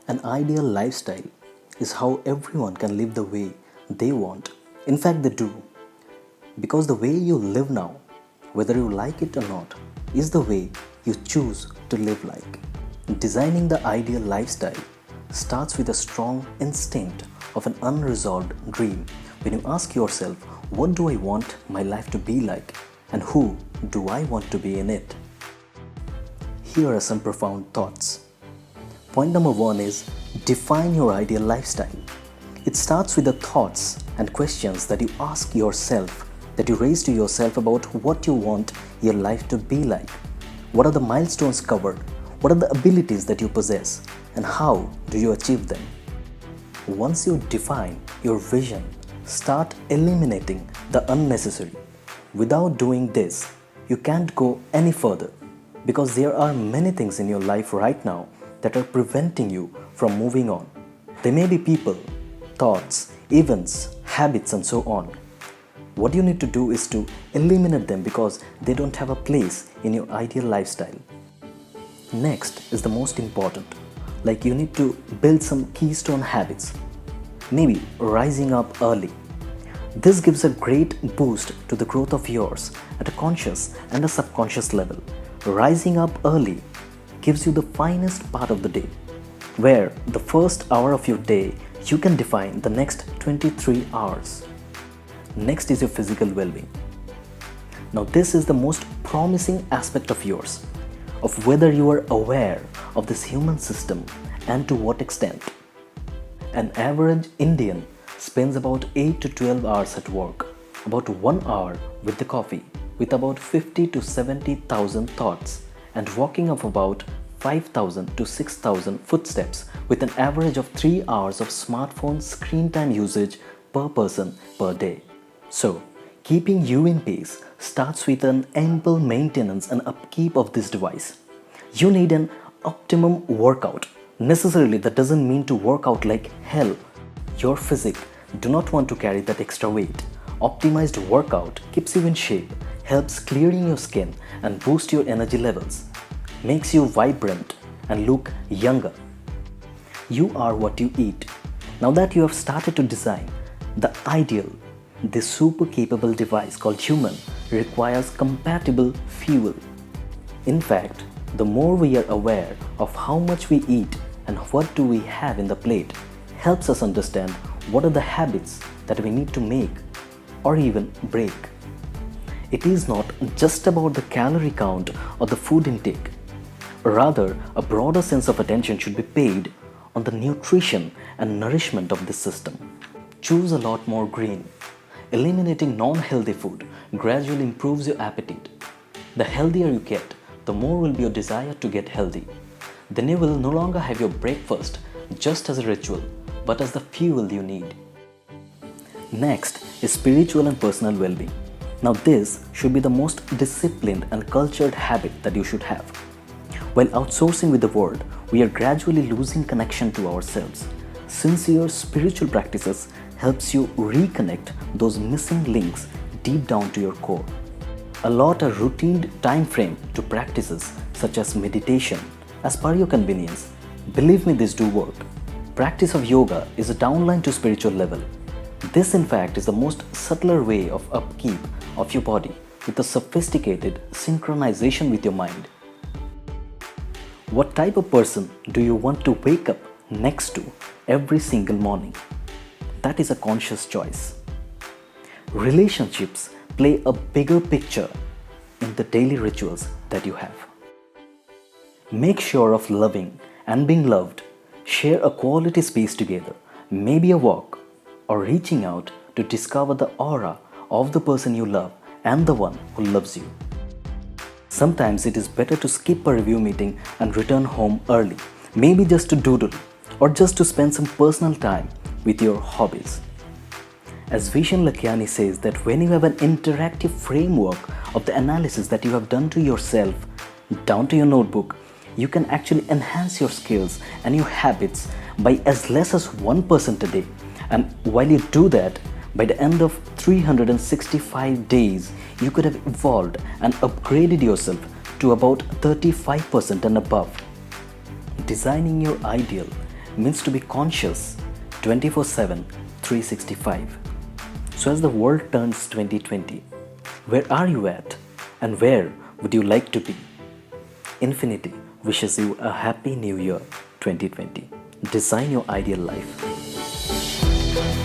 An ideal lifestyle is how everyone can live the way they want. In fact, they do. Because the way you live now, whether you like it or not, is the way you choose to live like. Designing the ideal lifestyle starts with a strong instinct of an unresolved dream. When you ask yourself, what do I want my life to be like? And who do I want to be in it? Here are some profound thoughts. Point number one is define your ideal lifestyle. It starts with the thoughts and questions that you ask yourself, that you raise to yourself about what you want your life to be like. What are the milestones covered? What are the abilities that you possess? And how do you achieve them? Once you define your vision, start eliminating the unnecessary. Without doing this, you can't go any further because there are many things in your life right now that are preventing you from moving on. They may be people, thoughts, events, habits, and so on. What you need to do is to eliminate them because they don't have a place in your ideal lifestyle. Next is the most important. Like you need to build some keystone habits. Maybe rising up early. This gives a great boost to the growth of yours at a conscious and a subconscious level. Rising up early gives you the finest part of the day, where the first hour of your day you can define the next 23 hours. Next is your physical well-being. Now this is the most promising aspect of yours, of whether you are aware of this human system and to what extent. An average Indian spends about 8 to 12 hours at work, about 1 hour with the coffee, with about 50 to 70,000 thoughts, and walking of about 5,000 to 6,000 footsteps with an average of 3 hours of smartphone screen time usage per person per day. So, keeping you in pace starts with an ample maintenance and upkeep of this device. You need an optimum workout. Necessarily, that doesn't mean to work out like hell. Your physique do not want to carry that extra weight. Optimized workout keeps you in shape, helps clearing your skin and boost your energy levels, makes you vibrant and look younger. You are what you eat. Now that you have started to design the ideal, this super capable device called human requires compatible fuel. In fact, the more we are aware of how much we eat and what do we have in the plate helps us understand what are the habits that we need to make or even break. It is not just about the calorie count or the food intake. Rather, a broader sense of attention should be paid on the nutrition and nourishment of this system. Choose a lot more green. Eliminating non-healthy food gradually improves your appetite. The healthier you get, the more will be your desire to get healthy. Then you will no longer have your breakfast just as a ritual, but as the fuel you need. Next is spiritual and personal well-being. Now this should be the most disciplined and cultured habit that you should have. While outsourcing with the world, we are gradually losing connection to ourselves. Sincere spiritual practices helps you reconnect those missing links deep down to your core. Allot a routine time frame to practices such as meditation as per your convenience. Believe me, this do work. Practice of yoga is a downline to spiritual level. This in fact is the most subtler way of upkeep of your body with a sophisticated synchronization with your mind. What type of person do you want to wake up next to every single morning? That is a conscious choice. Relationships play a bigger picture in the daily rituals that you have. Make sure of loving and being loved. Share a quality space together, maybe a walk, or reaching out to discover the aura of the person you love and the one who loves you. Sometimes it is better to skip a review meeting and return home early, maybe just to doodle or just to spend some personal time with your hobbies. As Vishen Lakiani says that when you have an interactive framework of the analysis that you have done to yourself down to your notebook, you can actually enhance your skills and your habits by as less as 1% a day. And while you do that, by the end of 365 days, you could have evolved and upgraded yourself to about 35% and above. Designing your ideal means to be conscious 24/7, 365. So, as the world turns 2020, where are you at and where would you like to be? Infinity wishes you a happy new year 2020. Design your ideal life.